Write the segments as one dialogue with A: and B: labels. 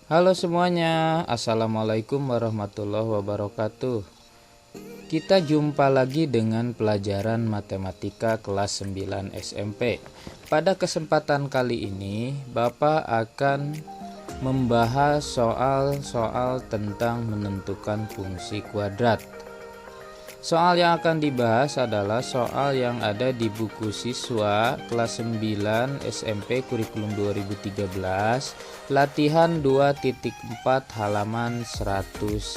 A: Halo semuanya, Assalamualaikum warahmatullahi wabarakatuh. Kita jumpa lagi dengan pelajaran matematika kelas 9 SMP. Pada kesempatan kali ini, Bapak akan membahas soal-soal tentang menentukan fungsi kuadrat. Soal yang akan dibahas adalah soal yang ada di buku siswa kelas 9 SMP kurikulum 2013 latihan 2.4 halaman 115.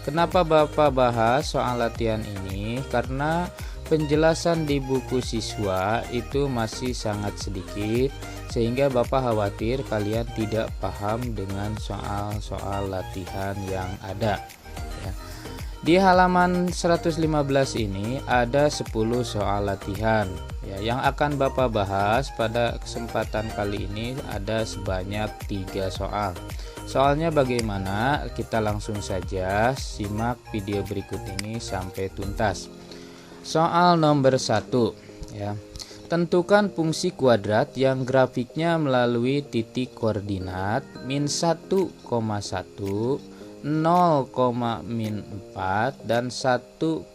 A: Kenapa Bapak bahas soal latihan ini? Karena penjelasan di buku siswa itu masih sangat sedikit, sehingga Bapak khawatir kalian tidak paham dengan soal-soal latihan yang ada. Di halaman 115 ini ada 10 soal latihan yang akan Bapak bahas pada kesempatan kali ini ada sebanyak 3 soal. Soalnya bagaimana? Kita langsung saja simak video berikut ini sampai tuntas. Soal nomor 1 ya. Tentukan fungsi kuadrat yang grafiknya melalui titik koordinat min 1,1, 0,-4 dan 1,-5.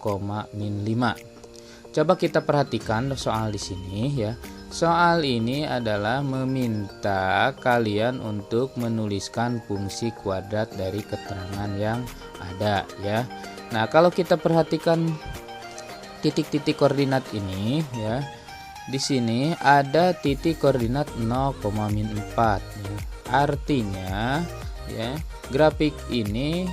A: Coba kita perhatikan soal di sini ya. Soal ini adalah meminta kalian untuk menuliskan fungsi kuadrat dari keterangan yang ada ya. Nah, kalau kita perhatikan titik-titik koordinat ini ya. Di sini ada titik koordinat 0,-4 ya. Artinya ya, grafik ini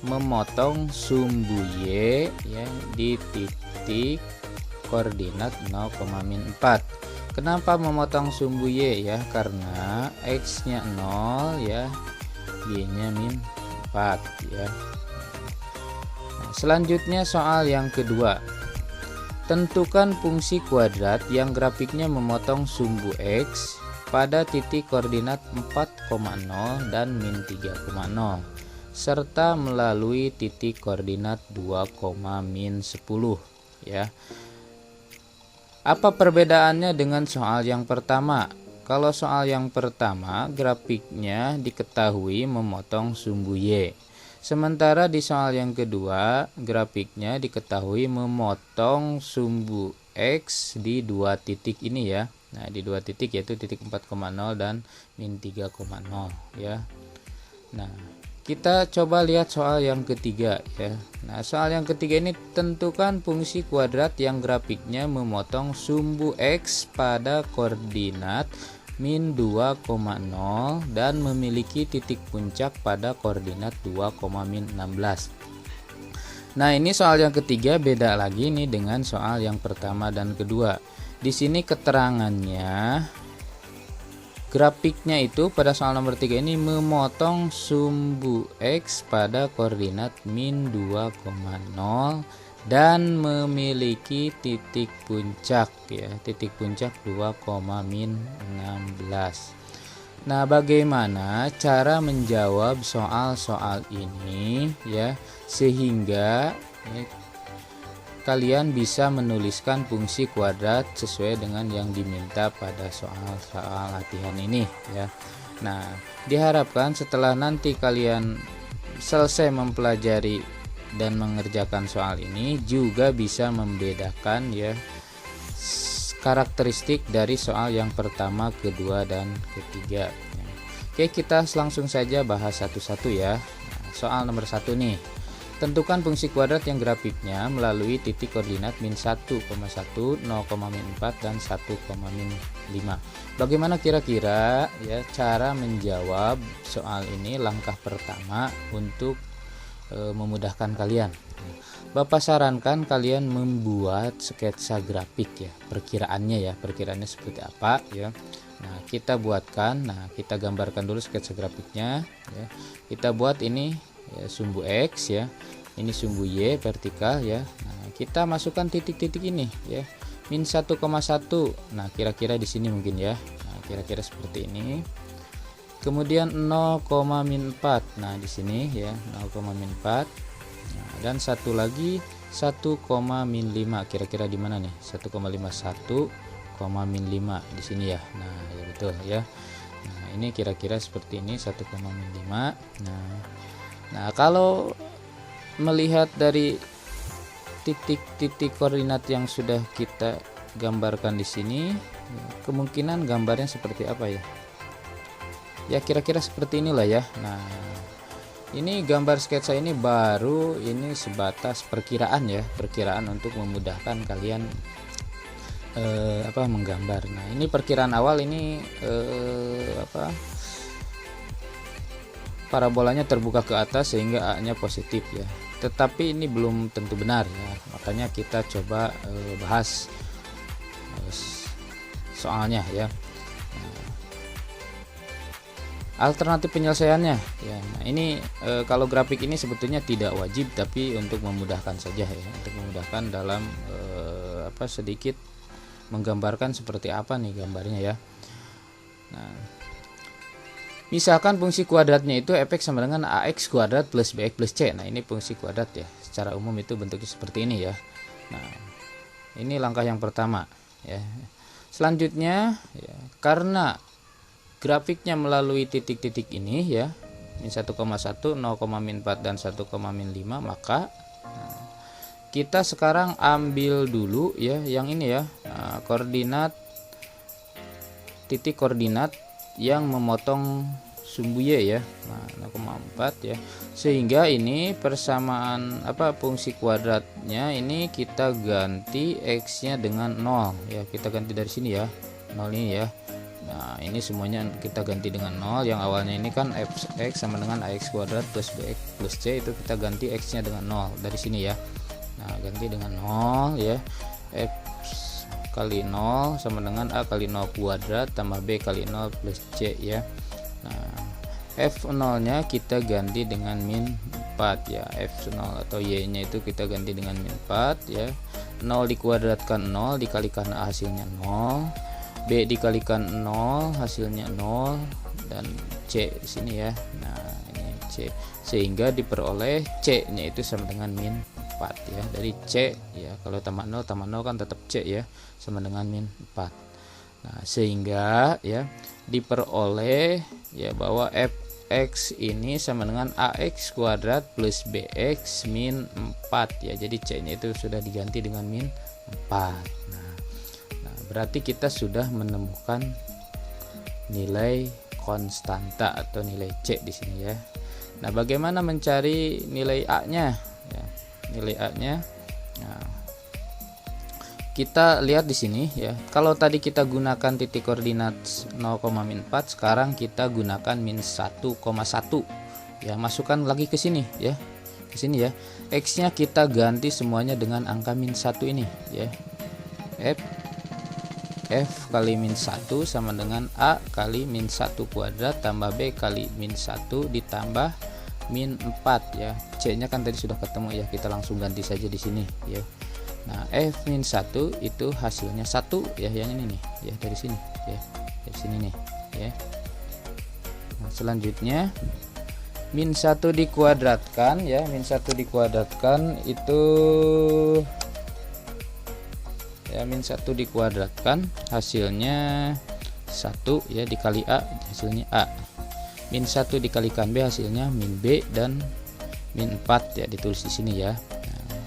A: memotong sumbu Y ya di titik koordinat 0,-4. Kenapa memotong sumbu Y ya? Karena X-nya 0 ya, Y-nya -4 ya. Nah, selanjutnya soal yang kedua. Tentukan fungsi kuadrat yang grafiknya memotong sumbu X pada titik koordinat 4,0 dan -3,0 serta melalui titik koordinat 2,-10 ya. Apa perbedaannya dengan soal yang pertama? Kalau soal yang pertama grafiknya diketahui memotong sumbu Y. Sementara di soal yang kedua grafiknya diketahui memotong sumbu X di dua titik ini ya. Nah, di dua titik yaitu titik 4,0 dan -3,0 ya. Nah, kita coba lihat soal yang ketiga ya. Nah, soal yang ketiga ini tentukan fungsi kuadrat yang grafiknya memotong sumbu X pada koordinat -2,0 dan memiliki titik puncak pada koordinat 2,-16. Nah, ini soal yang ketiga beda lagi nih dengan soal yang pertama dan kedua. Di sini keterangannya grafiknya itu pada soal nomor 3 ini memotong sumbu X pada koordinat -2,0 dan memiliki titik puncak ya, titik puncak 2,-16. Nah, bagaimana cara menjawab soal-soal ini ya sehingga kalian bisa menuliskan fungsi kuadrat sesuai dengan yang diminta pada soal-soal latihan ini ya. Nah, diharapkan setelah nanti kalian selesai mempelajari dan mengerjakan soal ini juga bisa membedakan ya karakteristik dari soal yang pertama, kedua, dan ketiga. Oke, kita langsung saja bahas satu-satu ya. Nah, soal nomor 1 nih. Tentukan fungsi kuadrat yang grafiknya melalui titik koordinat -1,1, 0,-4 dan 1,-5. Bagaimana kira-kira ya cara menjawab soal ini? Langkah pertama untuk memudahkan kalian, Bapak sarankan kalian membuat sketsa grafik ya, perkiraannya seperti apa ya. Nah, kita buatkan, kita gambarkan dulu sketsa grafiknya ya. Kita buat ini ya, sumbu X ya, ini sumbu Y vertikal ya. Nah, kita masukkan titik-titik ini ya, -1,1. Nah, kira-kira di sini mungkin ya. Nah, kira-kira seperti ini. Kemudian 0,-4. Nah, di sini ya 0,-4. Nah, dan satu lagi 1,-5. Kira-kira di mana nih? 1,51, -5 di sini ya. Nah, ya betul ya. Nah, ini kira-kira seperti ini 1,5. Nah, kalau melihat dari titik-titik koordinat yang sudah kita gambarkan di sini, kemungkinan gambarnya seperti apa ya? Ya kira-kira seperti inilah ya. Nah, ini gambar sketsa ini baru ini sebatas perkiraan ya, perkiraan untuk memudahkan kalian menggambar. Nah, ini perkiraan awal ini parabolanya terbuka ke atas sehingga A-nya positif ya. Tetapi ini belum tentu benar ya. Makanya kita coba bahas soalnya ya. Alternatif penyelesaiannya ya. Nah, ini kalau grafik ini sebetulnya tidak wajib, tapi untuk memudahkan saja ya, untuk memudahkan dalam sedikit menggambarkan seperti apa nih gambarnya ya. Nah, misalkan fungsi kuadratnya itu f(x) sama dengan ax kuadrat plus bx plus c. Nah, ini fungsi kuadrat ya. Secara umum itu bentuknya seperti ini ya. Nah, ini langkah yang pertama ya. Selanjutnya ya, karena grafiknya melalui titik-titik ini ya, min 1,1, 0,4 dan 1,5, maka kita sekarang ambil dulu ya yang ini ya, koordinat titik koordinat yang memotong sumbu y ya. Nah, 0,4 ya. Sehingga ini persamaan fungsi kuadratnya ini kita ganti x-nya dengan 0 ya. Kita ganti dari sini ya. 0 ini ya. Nah, ini semuanya kita ganti dengan 0. Yang awalnya ini kan fx sama dengan ax kuadrat plus bx plus c, itu kita ganti x-nya dengan 0 dari sini ya. Nah, ganti dengan 0 ya. F kali 0 sama dengan a kali 0 kuadrat tambah b kali 0 plus c ya. Nah, f0 nya kita ganti dengan min 4 ya. F0 atau y nya itu kita ganti dengan min 4 ya. 0 dikuadratkan 0 dikalikan a hasilnya 0, b dikalikan 0 hasilnya 0, dan c di sini ya. Nah, ini c, sehingga diperoleh c nya itu sama dengan min 4 ya. Dari c ya, kalau tambah 0 kan tetap c ya, sama dengan min 4. Nah, sehingga ya diperoleh ya bahwa fx ini sama dengan ax kuadrat plus bx min 4 ya. Jadi c nya itu sudah diganti dengan min 4. Berarti kita sudah menemukan nilai konstanta atau nilai C di sini ya. Nah, bagaimana mencari nilai A-nya? Ya, nilai A-nya. Nah, kita lihat di sini ya. Kalau tadi kita gunakan titik koordinat 0,4, sekarang kita gunakan min 1,1. Ya, masukkan lagi ke sini ya. Ke sini ya. X-nya kita ganti semuanya dengan angka min 1 ini ya. F kali min 1 sama dengan A kali min 1 kuadrat tambah B kali min 1 ditambah min 4 ya. C nya kan tadi sudah ketemu ya, kita langsung ganti saja di sini ya. Nah, F min 1 itu hasilnya 1 ya, yang ini nih ya, dari sini ya, dari sini nih ya. Nah, selanjutnya min 1 dikuadratkan ya, min 1 dikuadratkan itu ya, min 1 dikuadratkan hasilnya 1 ya, dikali A hasilnya A. Min 1 dikalikan B hasilnya min B, dan min 4 ya ditulis di sini ya. Nah,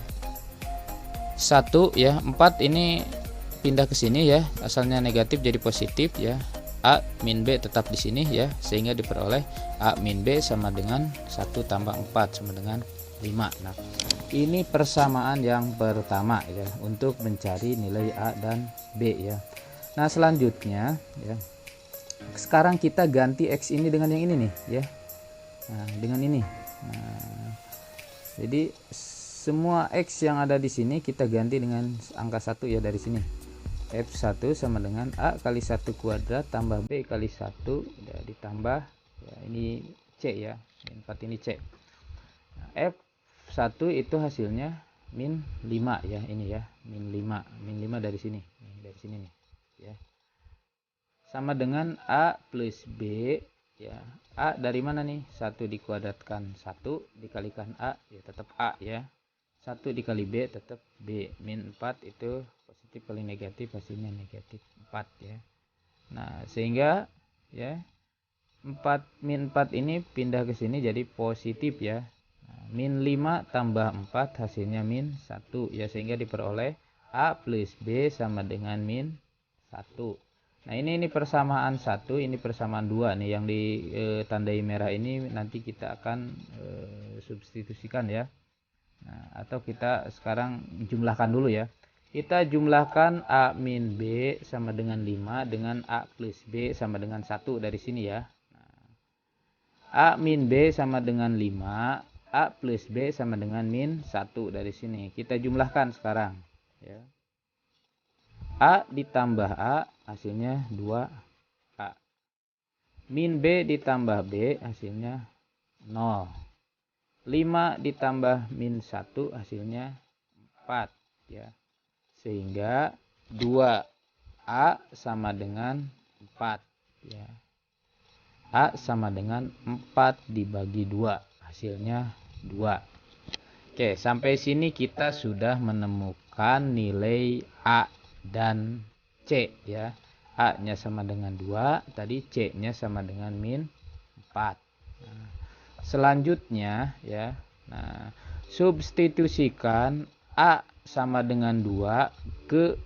A: 1 ya, 4 ini pindah ke sini ya, asalnya negatif jadi positif ya. A min B tetap di sini ya, sehingga diperoleh A min B sama dengan 1 tambah 4 sama dengan 5. Nah, ini persamaan yang pertama ya, untuk mencari nilai A dan B ya. Nah, selanjutnya ya, sekarang kita ganti X ini dengan yang ini nih ya. Nah, dengan ini. Nah, jadi semua X yang ada di sini kita ganti dengan angka 1 ya, dari sini. F1 sama dengan A kali 1 kuadrat tambah B kali 1 ya, ditambah ya, ini C ya, 4 ini C. Nah, F1 itu hasilnya min 5 ya, ini ya, min 5 dari sini, dari sini nih ya. Sama dengan A plus B ya. A dari mana nih? 1 dikuadratkan 1 dikalikan A ya, tetap A ya. 1 dikali B tetap B. Min 4 itu positif kali negatif, hasilnya negatif 4 ya. Nah, sehingga ya min 4 ini pindah ke sini jadi positif ya. Min 5 tambah 4 hasilnya min 1 ya, sehingga diperoleh A plus B sama dengan min 1. Nah ini persamaan 1, ini persamaan 2 nih yang ditandai merah ini nanti kita akan substitusikan ya. Nah, atau kita sekarang jumlahkan dulu ya. Kita jumlahkan A min B sama dengan 5 dengan A plus B sama dengan 1 dari sini ya. A min B sama dengan 5, A plus B sama dengan min 1 dari sini. Kita jumlahkan sekarang ya. A ditambah A hasilnya 2A. Min B ditambah B hasilnya 0. 5 ditambah min 1 hasilnya 4 ya. Sehingga 2A sama dengan 4 ya. A sama dengan 4 dibagi 2 hasilnya 2. Oke, sampai sini kita sudah menemukan nilai A dan C ya. A nya sama dengan 2, tadi C nya sama dengan min 4. Nah, selanjutnya ya, nah substitusikan A sama dengan 2 ke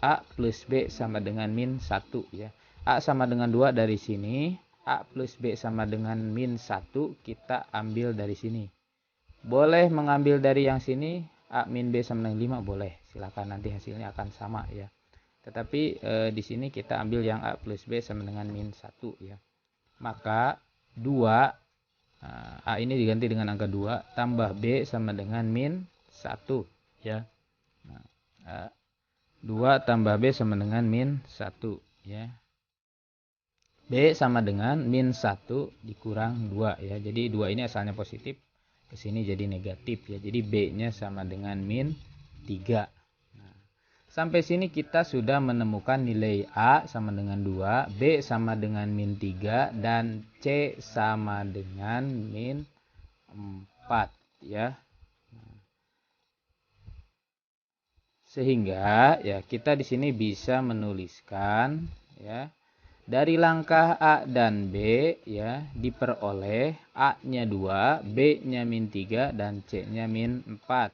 A: A plus B sama dengan min 1 ya. A sama dengan 2 dari sini, A plus B sama dengan min 1 kita ambil dari sini. Boleh mengambil dari yang sini, A min B sama dengan 5 boleh. Silakan, nanti hasilnya akan sama ya. Tetapi di sini kita ambil yang A plus B sama dengan min 1 ya. Maka 2, A ini diganti dengan angka 2, tambah B sama dengan min 1 ya. Nah, 2 tambah B sama dengan min 1 ya. B sama dengan min 1 dikurang 2 ya. Jadi 2 ini asalnya positif, ke sini jadi negatif ya. Jadi B-nya sama dengan min 3. Nah, sampai sini kita sudah menemukan nilai A sama dengan 2, B sama dengan min 3 dan C sama dengan min 4 ya. Sehingga ya kita di sini bisa menuliskan ya, dari langkah A dan B ya diperoleh A-nya 2, B-nya min 3 dan C-nya min 4.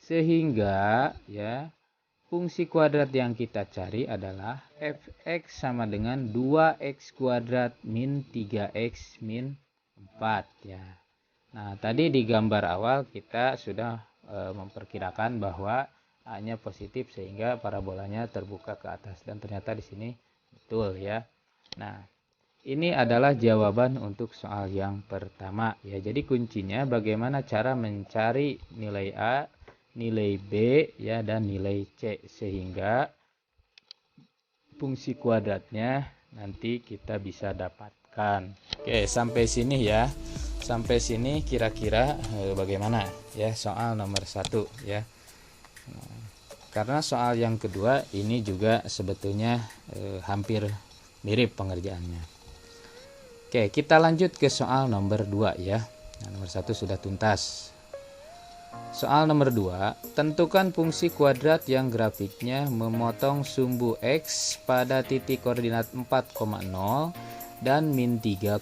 A: Sehingga ya fungsi kuadrat yang kita cari adalah f(x) sama dengan 2x kuadrat min 3x min 4 ya. Nah, tadi di gambar awal kita sudah memperkirakan bahwa A-nya positif sehingga parabolanya terbuka ke atas, dan ternyata di sini betul ya. Nah, ini adalah jawaban untuk soal yang pertama ya. Jadi kuncinya bagaimana cara mencari nilai A, nilai B ya dan nilai C sehingga fungsi kuadratnya nanti kita bisa dapatkan. Oke, sampai sini ya. Sampai sini kira-kira bagaimana ya soal nomor 1 ya. Karena soal yang kedua ini juga sebetulnya hampir mirip pengerjaannya. Oke, kita lanjut ke soal nomor 2 ya. Nah, nomor 1 sudah tuntas. Soal nomor 2, tentukan fungsi kuadrat yang grafiknya memotong sumbu X pada titik koordinat 4,0 dan min 3,0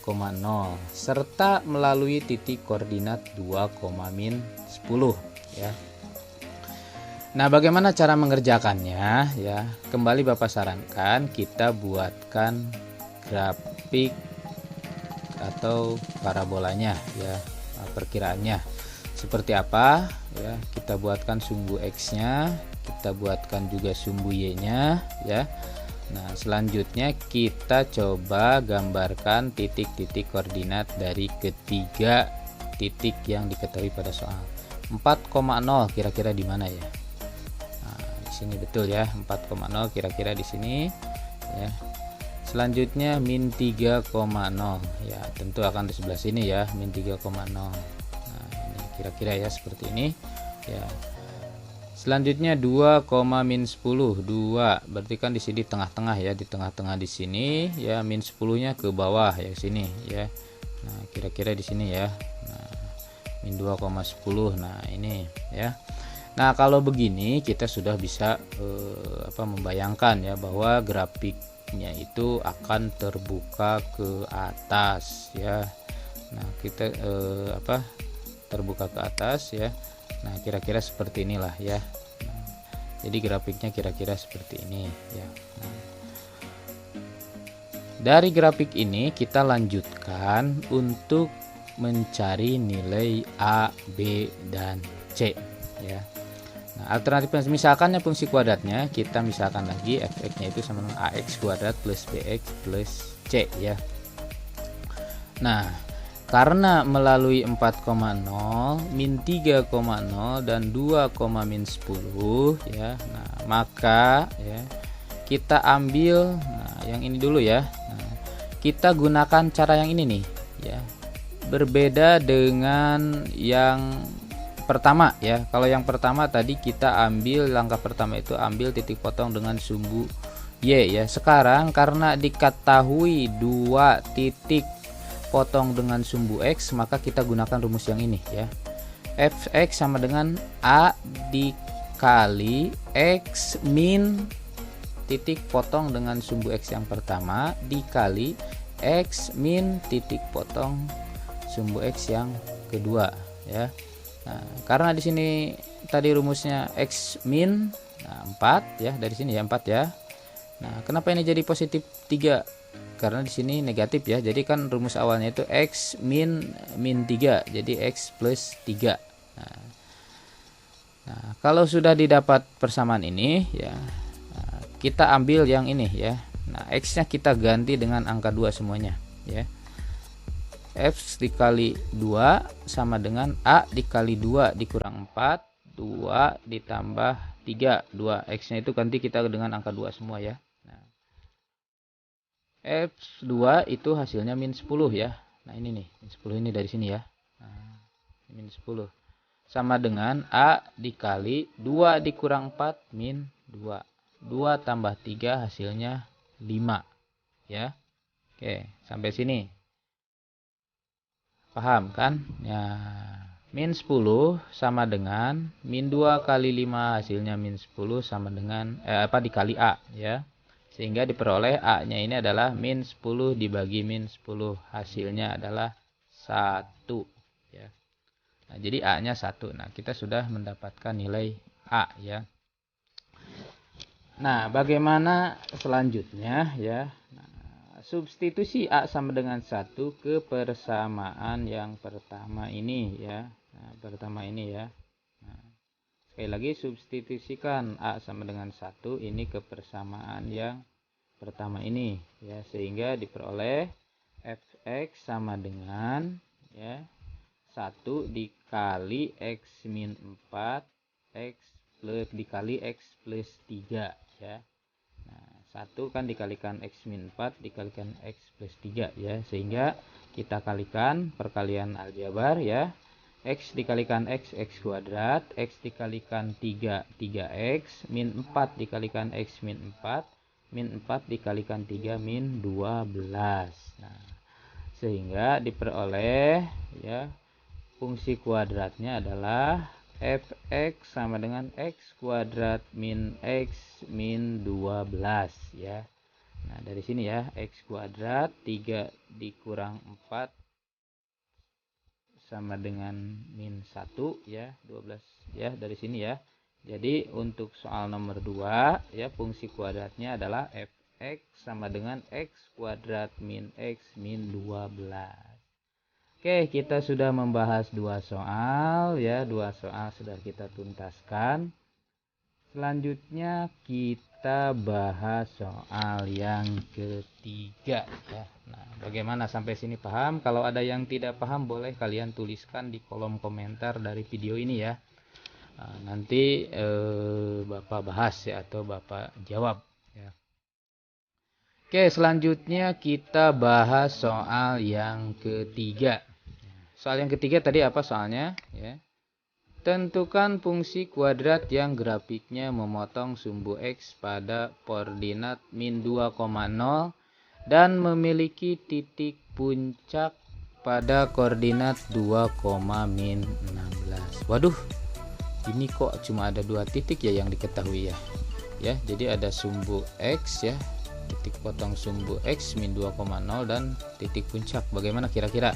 A: serta melalui titik koordinat 2,-10 ya. Nah, bagaimana cara mengerjakannya ya? Kembali Bapak sarankan kita buatkan grafik atau parabolanya ya, perkiraannya seperti apa ya. Kita buatkan sumbu X-nya, kita buatkan juga sumbu Y-nya ya. Nah, selanjutnya kita coba gambarkan titik-titik koordinat dari ketiga titik yang diketahui pada soal. 4,0 kira-kira di mana ya? Sini betul ya, 4,0 kira-kira di sini ya. Selanjutnya min 3,0 ya, tentu akan di sebelah sini ya, min 3,0. Nah, ini kira-kira ya seperti ini ya. Selanjutnya 2, min 10, 2 berarti kan di sini tengah-tengah ya, di tengah-tengah di sini ya, min 10-nya ke bawah ya sini ya. Nah, kira-kira di sini ya. Nah, min 2,10. Nah, ini ya. Nah, kalau begini kita sudah bisa membayangkan ya bahwa grafik grafiknya itu akan terbuka ke atas ya. Nah, kita terbuka ke atas ya. Nah, kira-kira seperti inilah ya. Nah, jadi grafiknya kira-kira seperti ini ya. Nah, dari grafik ini kita lanjutkan untuk mencari nilai A, B, dan C ya. Nah, alternatif misalkan fungsi kuadratnya kita misalkan lagi fx-nya itu sama dengan ax kuadrat plus bx plus c ya. Nah, karena melalui 4,0, min 3,0 dan 2, min 10 ya. Nah, maka ya kita ambil yang ini dulu ya. Nah, kita gunakan cara yang ini nih ya. Berbeda dengan yang pertama ya. Kalau yang pertama tadi kita ambil langkah pertama itu ambil titik potong dengan sumbu y ya. Sekarang karena diketahui 2 titik potong dengan sumbu x, maka kita gunakan rumus yang ini ya. Fx sama dengan a dikali x min titik potong dengan sumbu x yang pertama dikali x min titik potong sumbu x yang kedua ya. Nah, karena di sini tadi rumusnya x min 4 ya, dari sini ya 4 ya. Nah, kenapa ini jadi positif 3? Karena di sini negatif ya. Jadi kan rumus awalnya itu x min 3, jadi x plus 3. Nah, kalau sudah didapat persamaan ini ya, kita ambil yang ini ya. Nah, x-nya kita ganti dengan angka 2 semuanya ya. F dikali 2 sama dengan A dikali 2 dikurang 4, 2 ditambah 3, 2 X nya itu ganti kita dengan angka 2 semua ya. Nah, F2 itu hasilnya min 10 ya. Nah, ini nih min 10 ini dari sini ya. Nah, min 10 sama dengan A dikali 2 dikurang 4 min 2, 2 tambah 3 hasilnya 5 ya. Oke, sampai sini paham kan ya. Min 10 sama dengan min 2 kali 5 hasilnya min 10 sama dengan dikali A ya, sehingga diperoleh A nya ini adalah min 10 dibagi min 10, hasilnya adalah 1 ya. Nah, jadi A nya 1. Nah, kita sudah mendapatkan nilai A ya. Nah, bagaimana selanjutnya ya. Substitusi A sama dengan 1 ke persamaan yang pertama ini ya. Nah, pertama ini ya. Nah, sekali lagi substitusikan A sama dengan 1 ini ke persamaan yang pertama ini ya, sehingga diperoleh fx sama dengan ya 1 dikali x min 4 x plus dikali x plus 3 ya. 1 kan dikalikan x min 4 dikalikan x plus 3 ya, sehingga kita kalikan perkalian aljabar ya. X dikalikan x kuadrat, x dikalikan 3 3x, min 4 dikalikan x min 4, min 4 dikalikan 3 min 12. Nah, sehingga diperoleh ya fungsi kuadratnya adalah fx sama dengan x kuadrat min x min 12 ya. Nah, dari sini ya x kuadrat 3 dikurang 4 sama dengan min 1 ya, 12 ya, dari sini ya. Jadi untuk soal nomor 2 ya, fungsi kuadratnya adalah fx sama dengan x kuadrat min x min 12. Oke, kita sudah membahas 2 soal ya, 2 soal sudah kita tuntaskan. Selanjutnya kita bahas soal yang ketiga ya. Nah, bagaimana sampai sini paham? Kalau ada yang tidak paham boleh kalian tuliskan di kolom komentar dari video ini ya. Nah, nanti Bapak bahas ya, atau Bapak jawab ya. Oke, selanjutnya kita bahas soal yang ketiga. Soal yang ketiga tadi apa soalnya ya? Tentukan fungsi kuadrat yang grafiknya memotong sumbu x pada koordinat min 2,0 dan memiliki titik puncak pada koordinat 2,-16. Waduh, ini kok cuma ada 2 titik ya yang diketahui ya. Ya, jadi ada sumbu x ya. titik potong sumbu X min 2,0 dan titik puncak. Bagaimana kira-kira?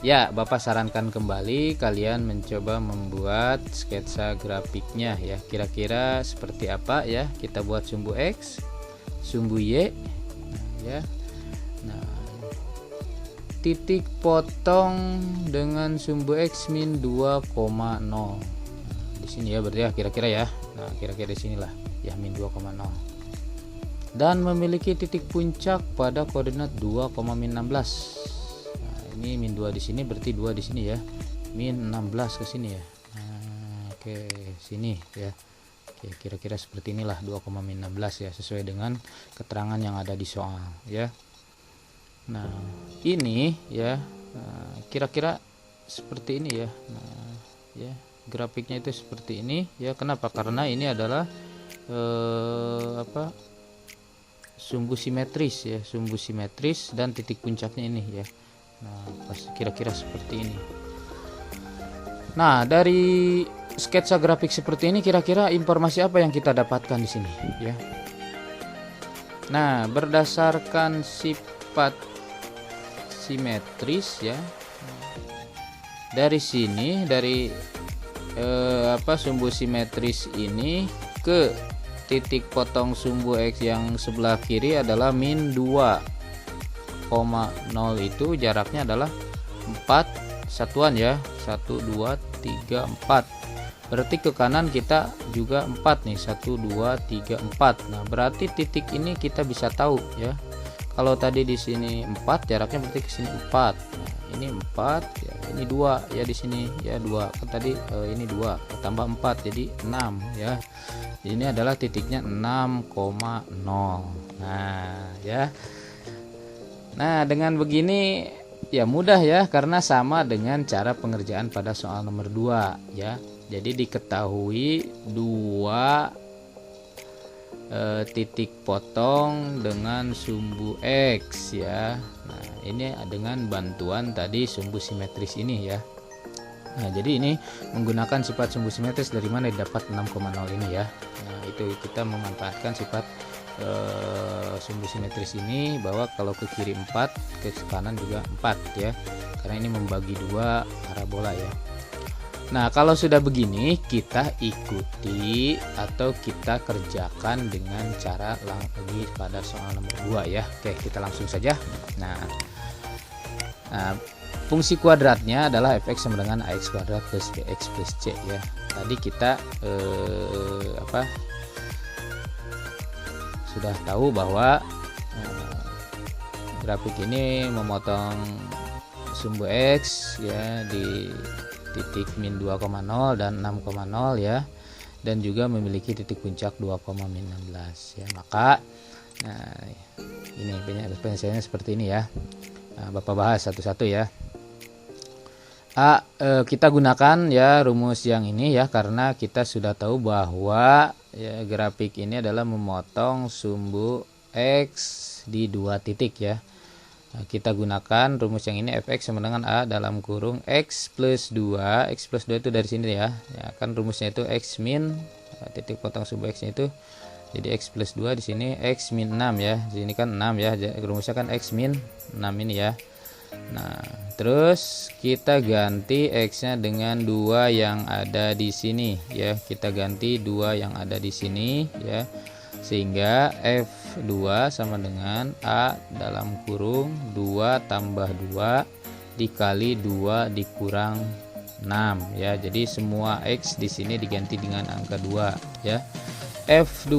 A: Ya, Bapak sarankan kembali kalian mencoba membuat sketsa grafiknya ya. Kira-kira seperti apa ya? Kita buat sumbu X, sumbu Y ya. Nah, titik potong dengan sumbu X min 2,0. Nah, di sini ya berarti ya kira-kira ya. Nah, kira-kira di sinilah ya min 2,0. Dan memiliki titik puncak pada koordinat 2,-16. Ini min 2 di sini berarti 2 di sini ya, min 16 ke sini ya. Nah, oke sini ya. Oke, kira-kira seperti inilah 2,-16 ya, sesuai dengan keterangan yang ada di soal ya. Nah ini ya, kira-kira seperti ini ya. Nah ya, grafiknya itu seperti ini ya. Kenapa? Karena ini adalah sumbu simetris ya, sumbu simetris dan titik puncaknya ini ya. Nah, kira-kira seperti ini. Nah, dari sketsa grafik seperti ini kira-kira informasi apa yang kita dapatkan di sini ya. Nah, berdasarkan sifat simetris ya. Dari sini dari sumbu simetris ini ke titik potong sumbu X yang sebelah kiri adalah min 2,0 itu jaraknya adalah 4 satuan ya, 1 2 3 4. Berarti ke kanan kita juga 4 nih, 1 2 3 4. Nah berarti titik ini kita bisa tahu ya, kalau tadi di sini 4 jaraknya berarti ke sini 4. Nah ini 4 ya, ini 2 ya, di sini ya 2 kan tadi ini 2 tambah 4 jadi 6 ya. Ini adalah titiknya 6,0. Nah ya. Nah, dengan begini ya mudah ya, karena sama dengan cara pengerjaan pada soal nomor 2 ya. Jadi diketahui 2 titik potong dengan sumbu X ya. Nah, ini dengan bantuan tadi sumbu simetris ini ya. Nah, jadi ini menggunakan sifat sumbu simetris dari mana didapat 6,0 ini ya. Nah, itu kita memanfaatkan sifat sumbu simetris ini, bahwa kalau ke kiri 4 ke kanan juga 4 ya, karena ini membagi 2 parabola ya. Nah kalau sudah begini kita ikuti atau kita kerjakan dengan cara lagi pada soal nomor 2 ya. Oke, kita langsung saja. Nah, fungsi kuadratnya adalah fx sama dengan ax kuadrat plus bx plus c ya. Tadi kita sudah tahu bahwa grafik ini memotong sumbu X ya di titik min 2,0 dan 6,0 ya, dan juga memiliki titik puncak 2,-16 ya. Maka ini penjelasannya seperti ini ya. Nah, Bapak bahas satu-satu ya. Kita gunakan ya rumus yang ini ya, karena kita sudah tahu bahwa ya grafik ini adalah memotong sumbu X di 2 titik ya. Nah, kita gunakan rumus yang ini, fx sama dengan A dalam kurung X plus 2. X plus 2 itu dari sini ya. Ya kan rumusnya itu X min titik potong sumbu X nya itu jadi X plus 2, di sini X min 6 ya. Di sini kan 6 ya. Rumusnya kan X min 6 ini ya. Nah, terus kita ganti X-nya dengan 2 yang ada di sini ya. Kita ganti 2 yang ada di sini ya. Sehingga F2 sama dengan A dalam kurung 2 tambah 2 dikali 2 dikurang 6 ya. Jadi semua X di sini diganti dengan angka 2 ya. F2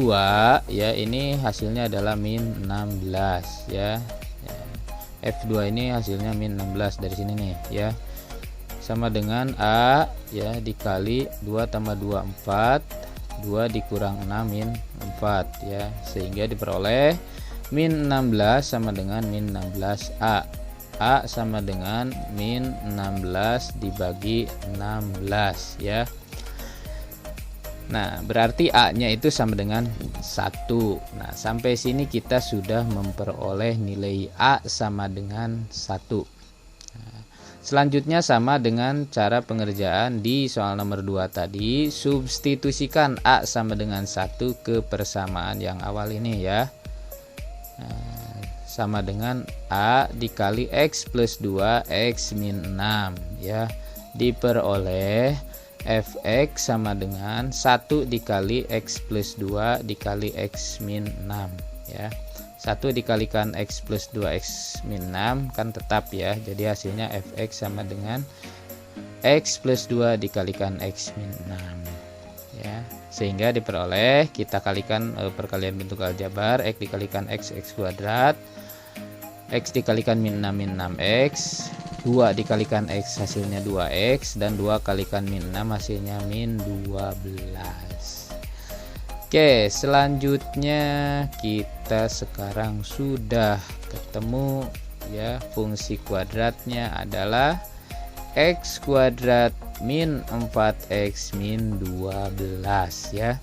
A: ya, ini hasilnya adalah min 16 ya. F2 ini hasilnya min 16 dari sini nih ya, sama dengan A ya dikali 2 tambah 2 4, 2 dikurang 6 min 4 ya, sehingga diperoleh min 16 sama dengan min 16 A. A sama dengan min 16 dibagi 16 ya. Nah, berarti A-nya itu sama dengan 1. Nah, sampai sini kita sudah memperoleh nilai A sama dengan 1. Nah, selanjutnya sama dengan cara pengerjaan di soal nomor 2 tadi, substitusikan A sama dengan 1 ke persamaan yang awal ini ya. sama dengan A dikali X plus 2 X min 6 ya, diperoleh Fx sama dengan 1 dikali X plus 2 dikali X min 6 ya. 1 dikalikan X plus 2 X min 6 kan tetap ya, jadi hasilnya Fx sama dengan X plus 2 dikalikan X min 6 ya, sehingga diperoleh, kita kalikan perkalian bentuk aljabar, X dikalikan X kuadrat, X dikalikan min 6x, 2 dikalikan X hasilnya 2x, dan 2 kalikan min 6 hasilnya min 12. Oke, selanjutnya kita sekarang sudah ketemu ya, fungsi kuadratnya adalah X kuadrat min 4x min 12 ya.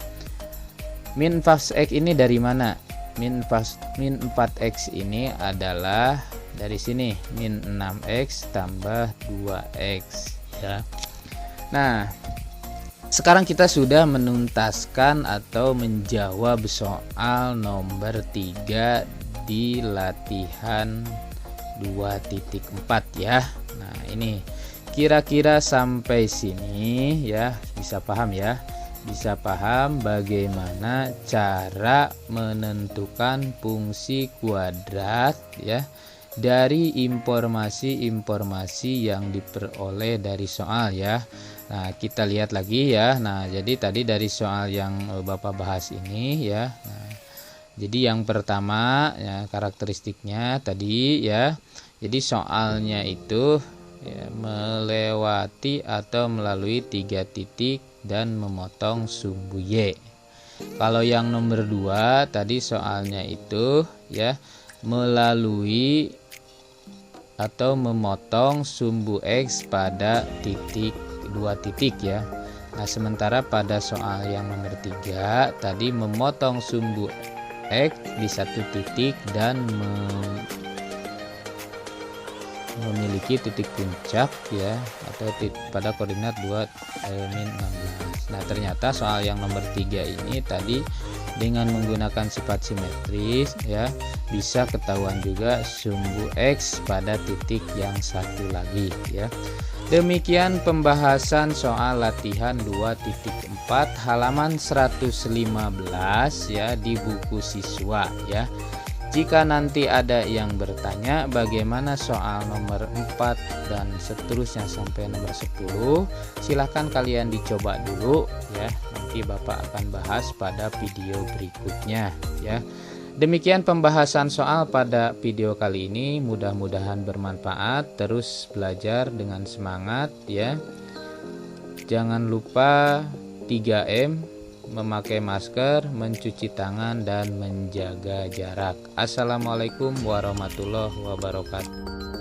A: Min 4x ini dari mana? Min 4x ini adalah dari sini, min 6x tambah 2x ya. Nah, sekarang kita sudah menuntaskan atau menjawab soal nomor 3 di latihan 2.4 ya. Nah, ini kira-kira sampai sini ya, bisa paham ya? Bisa paham bagaimana cara menentukan fungsi kuadrat ya dari informasi-informasi yang diperoleh dari soal ya. Nah, kita lihat lagi ya. Nah, jadi tadi dari soal yang Bapak bahas ini ya. Nah, jadi yang pertama ya, karakteristiknya tadi ya. Jadi soalnya itu ya, melewati atau melalui 3 titik dan memotong sumbu Y. Kalau yang nomor 2 tadi soalnya itu ya, melalui atau memotong sumbu X pada titik 2 titik ya. Nah, sementara pada soal yang nomor 3 tadi memotong sumbu X di 1 titik dan memiliki titik puncak ya, atau pada koordinat 2 min 16. Nah, ternyata soal yang nomor 3 ini tadi dengan menggunakan sifat simetris ya, bisa ketahuan juga sumbu X pada titik yang satu lagi ya. Demikian pembahasan soal latihan 2.4 halaman 115 ya di buku siswa ya. Jika nanti ada yang bertanya bagaimana soal nomor 4 dan seterusnya sampai nomor 10, silahkan kalian dicoba dulu ya. Nanti Bapak akan bahas pada video berikutnya ya. Demikian pembahasan soal pada video kali ini, mudah-mudahan bermanfaat. Terus belajar dengan semangat ya. Jangan lupa 3M, memakai masker, mencuci tangan, dan menjaga jarak. Assalamualaikum warahmatullahi wabarakatuh.